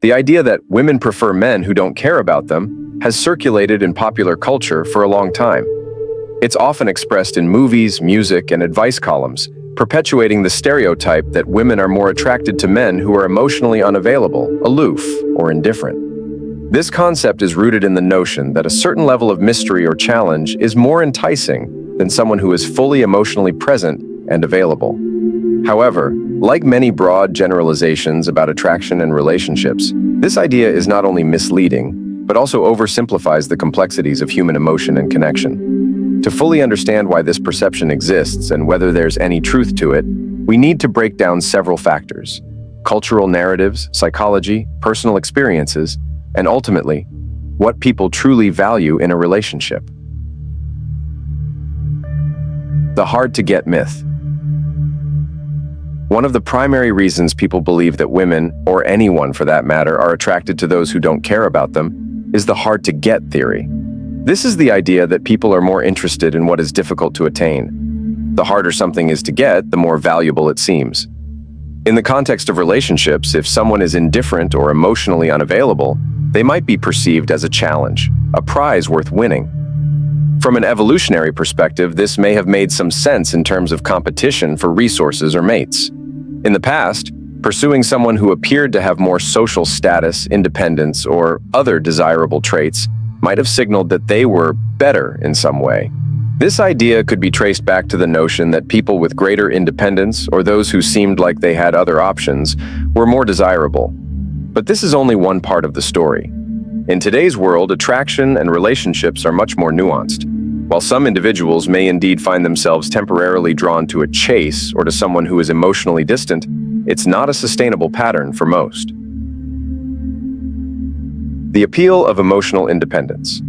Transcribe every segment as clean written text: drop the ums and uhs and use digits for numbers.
The idea that women prefer men who don't care about them has circulated in popular culture for a long time. It's often expressed in movies, music, and advice columns, perpetuating the stereotype that women are more attracted to men who are emotionally unavailable, aloof, or indifferent. This concept is rooted in the notion that a certain level of mystery or challenge is more enticing than someone who is fully emotionally present and available. However, like many broad generalizations about attraction and relationships, this idea is not only misleading, but also oversimplifies the complexities of human emotion and connection. To fully understand why this perception exists and whether there's any truth to it, we need to break down several factors: cultural narratives, psychology, personal experiences, and ultimately, what people truly value in a relationship. The hard-to-get myth. One of the primary reasons people believe that women, or anyone for that matter, are attracted to those who don't care about them is the hard-to-get theory. This is the idea that people are more interested in what is difficult to attain. The harder something is to get, the more valuable it seems. In the context of relationships, if someone is indifferent or emotionally unavailable, they might be perceived as a challenge, a prize worth winning. From an evolutionary perspective, this may have made some sense in terms of competition for resources or mates. In the past, pursuing someone who appeared to have more social status, independence, or other desirable traits might have signaled that they were better in some way. This idea could be traced back to the notion that people with greater independence, or those who seemed like they had other options, were more desirable. But this is only one part of the story. In today's world, attraction and relationships are much more nuanced. While some individuals may indeed find themselves temporarily drawn to a chase or to someone who is emotionally distant, it's not a sustainable pattern for most. The appeal of emotional independence.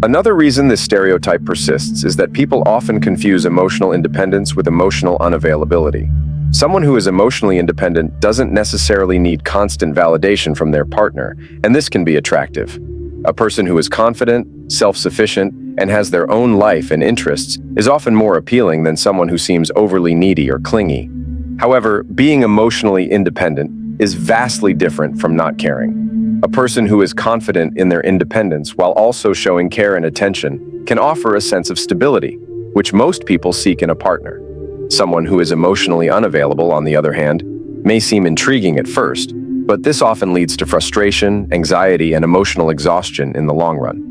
Another reason this stereotype persists is that people often confuse emotional independence with emotional unavailability. Someone who is emotionally independent doesn't necessarily need constant validation from their partner, and this can be attractive. A person who is confident, self-sufficient, and has their own life and interests is often more appealing than someone who seems overly needy or clingy. However, being emotionally independent is vastly different from not caring. A person who is confident in their independence while also showing care and attention can offer a sense of stability, which most people seek in a partner. Someone who is emotionally unavailable, on the other hand, may seem intriguing at first, but this often leads to frustration, anxiety, and emotional exhaustion in the long run.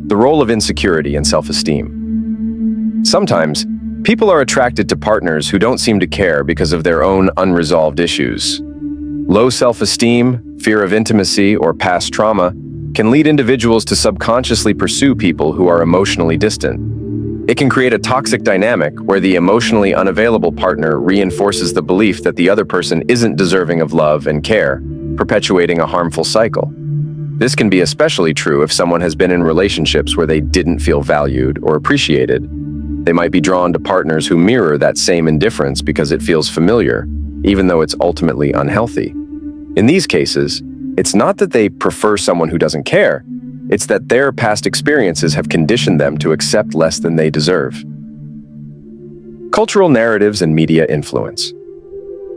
The role of insecurity and self-esteem. Sometimes, people are attracted to partners who don't seem to care because of their own unresolved issues. Low self-esteem, fear of intimacy, or past trauma can lead individuals to subconsciously pursue people who are emotionally distant. It can create a toxic dynamic where the emotionally unavailable partner reinforces the belief that the other person isn't deserving of love and care, perpetuating a harmful cycle. This can be especially true if someone has been in relationships where they didn't feel valued or appreciated. They might be drawn to partners who mirror that same indifference because it feels familiar, even though it's ultimately unhealthy. In these cases, it's not that they prefer someone who doesn't care, it's that their past experiences have conditioned them to accept less than they deserve. Cultural narratives and media influence.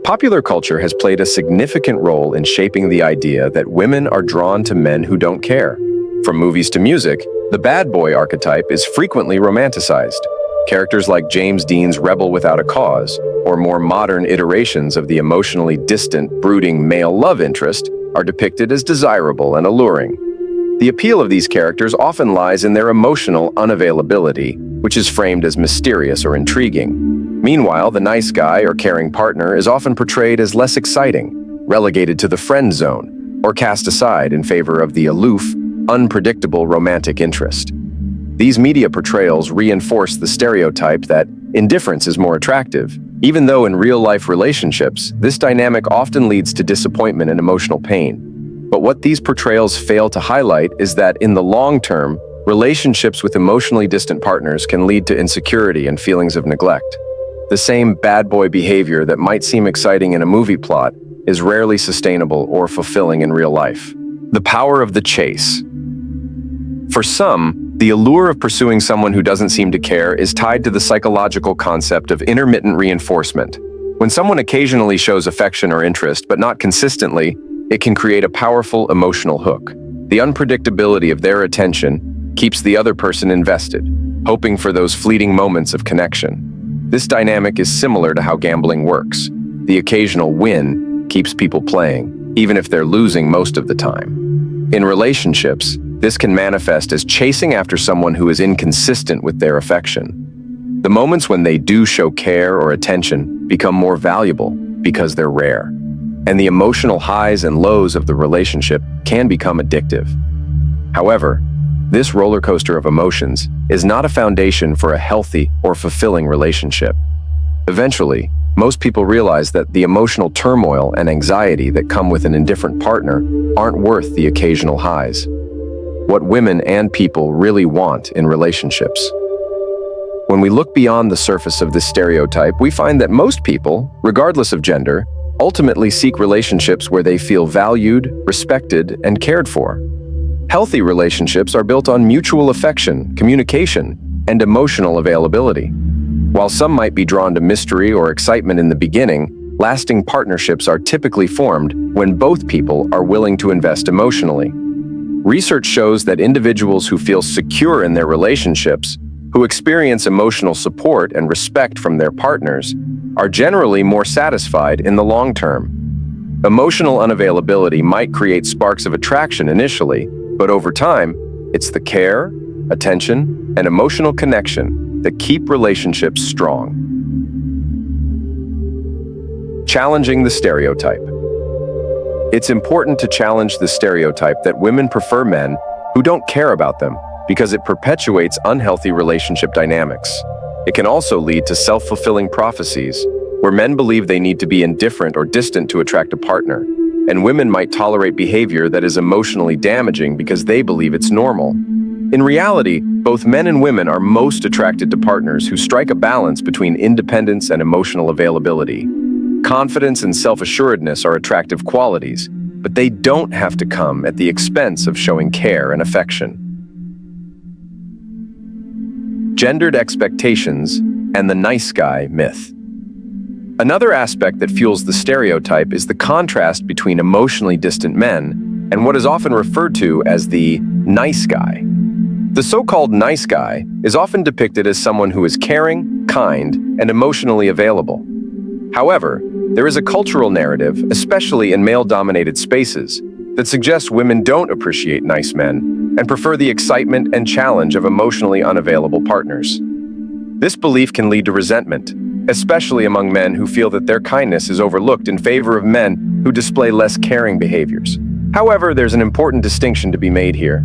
Popular culture has played a significant role in shaping the idea that women are drawn to men who don't care. From movies to music, the bad boy archetype is frequently romanticized. Characters like James Dean's Rebel Without a Cause, or more modern iterations of the emotionally distant, brooding male love interest, are depicted as desirable and alluring. The appeal of these characters often lies in their emotional unavailability, which is framed as mysterious or intriguing. Meanwhile, the nice guy or caring partner is often portrayed as less exciting, relegated to the friend zone, or cast aside in favor of the aloof, unpredictable romantic interest. These media portrayals reinforce the stereotype that indifference is more attractive, even though in real-life relationships, this dynamic often leads to disappointment and emotional pain. But what these portrayals fail to highlight is that in the long term, relationships with emotionally distant partners can lead to insecurity and feelings of neglect. The same bad boy behavior that might seem exciting in a movie plot is rarely sustainable or fulfilling in real life. The power of the chase. For some, the allure of pursuing someone who doesn't seem to care is tied to the psychological concept of intermittent reinforcement. When someone occasionally shows affection or interest, but not consistently, it can create a powerful emotional hook. The unpredictability of their attention keeps the other person invested, hoping for those fleeting moments of connection. This dynamic is similar to how gambling works. The occasional win keeps people playing, even if they're losing most of the time. In relationships, this can manifest as chasing after someone who is inconsistent with their affection. The moments when they do show care or attention become more valuable because they're rare, and the emotional highs and lows of the relationship can become addictive. However, this roller coaster of emotions is not a foundation for a healthy or fulfilling relationship. Eventually, most people realize that the emotional turmoil and anxiety that come with an indifferent partner aren't worth the occasional highs. What women and people really want in relationships. When we look beyond the surface of this stereotype, we find that most people, regardless of gender, ultimately seek relationships where they feel valued, respected, and cared for. Healthy relationships are built on mutual affection, communication, and emotional availability. While some might be drawn to mystery or excitement in the beginning, lasting partnerships are typically formed when both people are willing to invest emotionally. Research shows that individuals who feel secure in their relationships, who experience emotional support and respect from their partners, are generally more satisfied in the long term. Emotional unavailability might create sparks of attraction initially, but over time, it's the care, attention, and emotional connection that keep relationships strong. Challenging the stereotype. It's important to challenge the stereotype that women prefer men who don't care about them because it perpetuates unhealthy relationship dynamics. It can also lead to self-fulfilling prophecies, where men believe they need to be indifferent or distant to attract a partner, and women might tolerate behavior that is emotionally damaging because they believe it's normal. In reality, both men and women are most attracted to partners who strike a balance between independence and emotional availability. Confidence and self-assuredness are attractive qualities, but they don't have to come at the expense of showing care and affection. Gendered expectations and the nice guy myth. Another aspect that fuels the stereotype is the contrast between emotionally distant men and what is often referred to as the nice guy. The so-called nice guy is often depicted as someone who is caring, kind, and emotionally available. However, there is a cultural narrative, especially in male-dominated spaces, that suggests women don't appreciate nice men and prefer the excitement and challenge of emotionally unavailable partners. This belief can lead to resentment, especially among men who feel that their kindness is overlooked in favor of men who display less caring behaviors. However, there's an important distinction to be made here.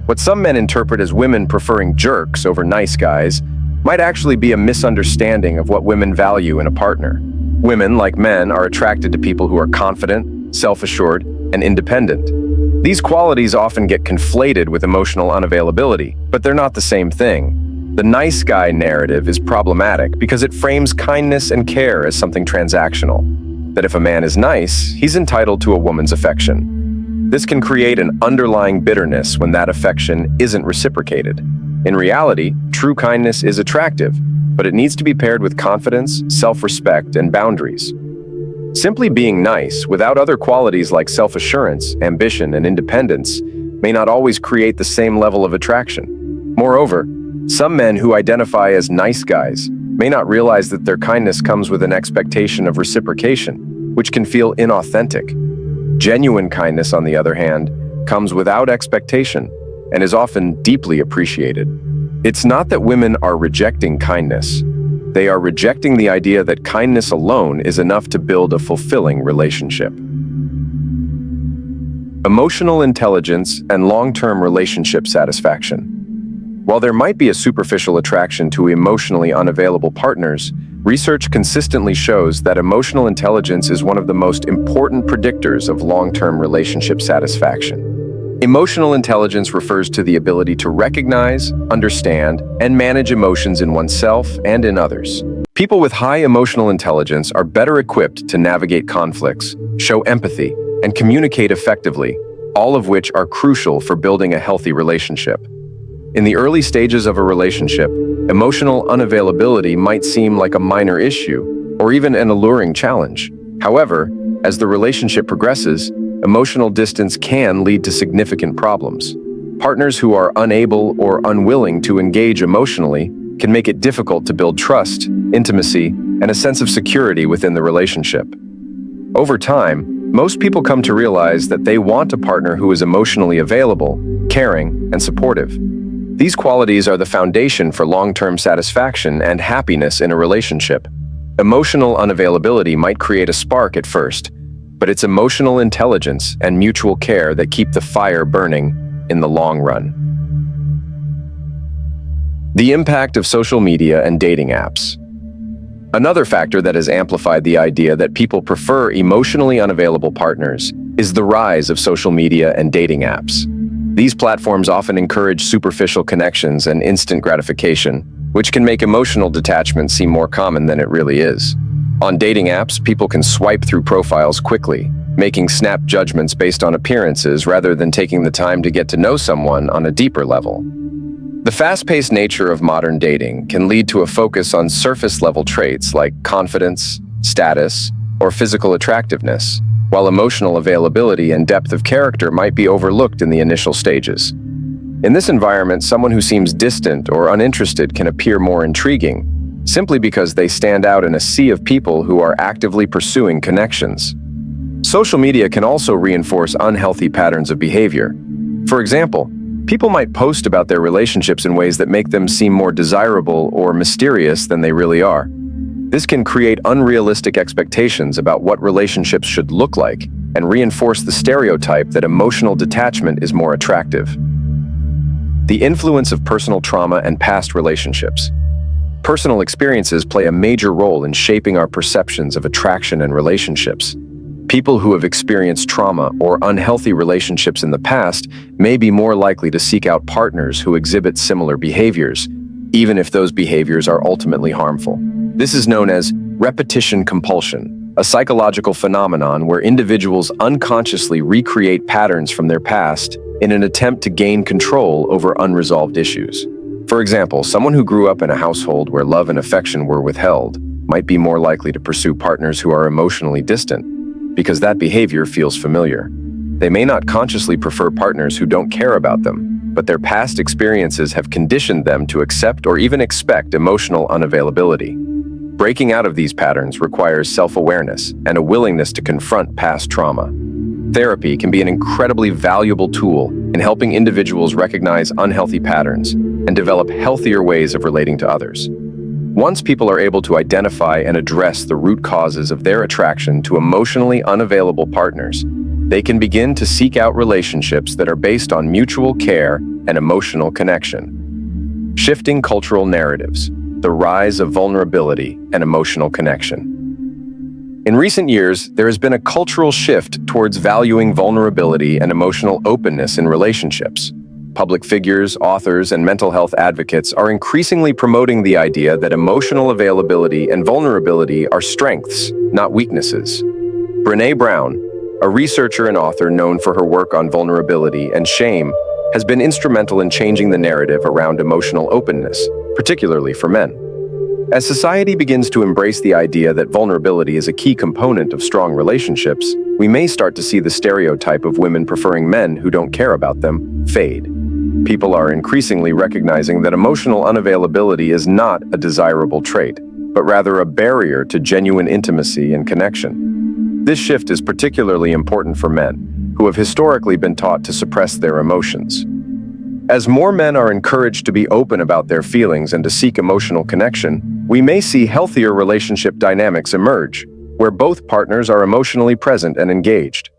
What some men interpret as women preferring jerks over nice guys might actually be a misunderstanding of what women value in a partner. Women, like men, are attracted to people who are confident, self-assured, and independent. These qualities often get conflated with emotional unavailability, but they're not the same thing. The nice guy narrative is problematic because it frames kindness and care as something transactional. That if a man is nice, he's entitled to a woman's affection. This can create an underlying bitterness when that affection isn't reciprocated. In reality, true kindness is attractive, but it needs to be paired with confidence, self-respect, and boundaries. Simply being nice without other qualities like self-assurance, ambition, and independence may not always create the same level of attraction. Moreover, some men who identify as nice guys may not realize that their kindness comes with an expectation of reciprocation, which can feel inauthentic. Genuine kindness, on the other hand, comes without expectation and is often deeply appreciated. It's not that women are rejecting kindness. They are rejecting the idea that kindness alone is enough to build a fulfilling relationship. Emotional intelligence and long-term relationship satisfaction. While there might be a superficial attraction to emotionally unavailable partners, research consistently shows that emotional intelligence is one of the most important predictors of long-term relationship satisfaction. Emotional intelligence refers to the ability to recognize, understand, and manage emotions in oneself and in others. People with high emotional intelligence are better equipped to navigate conflicts, show empathy, and communicate effectively, all of which are crucial for building a healthy relationship. In the early stages of a relationship, emotional unavailability might seem like a minor issue, or even an alluring challenge. However, as the relationship progresses, emotional distance can lead to significant problems. Partners who are unable or unwilling to engage emotionally can make it difficult to build trust, intimacy, and a sense of security within the relationship. Over time, most people come to realize that they want a partner who is emotionally available, caring, and supportive. These qualities are the foundation for long-term satisfaction and happiness in a relationship. Emotional unavailability might create a spark at first, but it's emotional intelligence and mutual care that keep the fire burning in the long run. The impact of social media and dating apps. Another factor that has amplified the idea that people prefer emotionally unavailable partners is the rise of social media and dating apps. These platforms often encourage superficial connections and instant gratification, which can make emotional detachment seem more common than it really is. On dating apps, people can swipe through profiles quickly, making snap judgments based on appearances rather than taking the time to get to know someone on a deeper level. The fast-paced nature of modern dating can lead to a focus on surface-level traits like confidence, status, or physical attractiveness, while emotional availability and depth of character might be overlooked in the initial stages. In this environment, someone who seems distant or uninterested can appear more intriguing, simply because they stand out in a sea of people who are actively pursuing connections. Social media can also reinforce unhealthy patterns of behavior. For example, people might post about their relationships in ways that make them seem more desirable or mysterious than they really are. This can create unrealistic expectations about what relationships should look like and reinforce the stereotype that emotional detachment is more attractive. The influence of personal trauma and past relationships. Personal experiences play a major role in shaping our perceptions of attraction and relationships. People who have experienced trauma or unhealthy relationships in the past may be more likely to seek out partners who exhibit similar behaviors, even if those behaviors are ultimately harmful. This is known as repetition compulsion, a psychological phenomenon where individuals unconsciously recreate patterns from their past in an attempt to gain control over unresolved issues. For example, someone who grew up in a household where love and affection were withheld might be more likely to pursue partners who are emotionally distant, because that behavior feels familiar. They may not consciously prefer partners who don't care about them, but their past experiences have conditioned them to accept or even expect emotional unavailability. Breaking out of these patterns requires self-awareness and a willingness to confront past trauma. Therapy can be an incredibly valuable tool in helping individuals recognize unhealthy patterns and develop healthier ways of relating to others. Once people are able to identify and address the root causes of their attraction to emotionally unavailable partners, they can begin to seek out relationships that are based on mutual care and emotional connection. Shifting cultural narratives, the rise of vulnerability and emotional connection. In recent years, there has been a cultural shift towards valuing vulnerability and emotional openness in relationships. Public figures, authors, and mental health advocates are increasingly promoting the idea that emotional availability and vulnerability are strengths, not weaknesses. Brené Brown, a researcher and author known for her work on vulnerability and shame, has been instrumental in changing the narrative around emotional openness, particularly for men. As society begins to embrace the idea that vulnerability is a key component of strong relationships, we may start to see the stereotype of women preferring men who don't care about them fade. People are increasingly recognizing that emotional unavailability is not a desirable trait, but rather a barrier to genuine intimacy and connection. This shift is particularly important for men, who have historically been taught to suppress their emotions. As more men are encouraged to be open about their feelings and to seek emotional connection, we may see healthier relationship dynamics emerge, where both partners are emotionally present and engaged.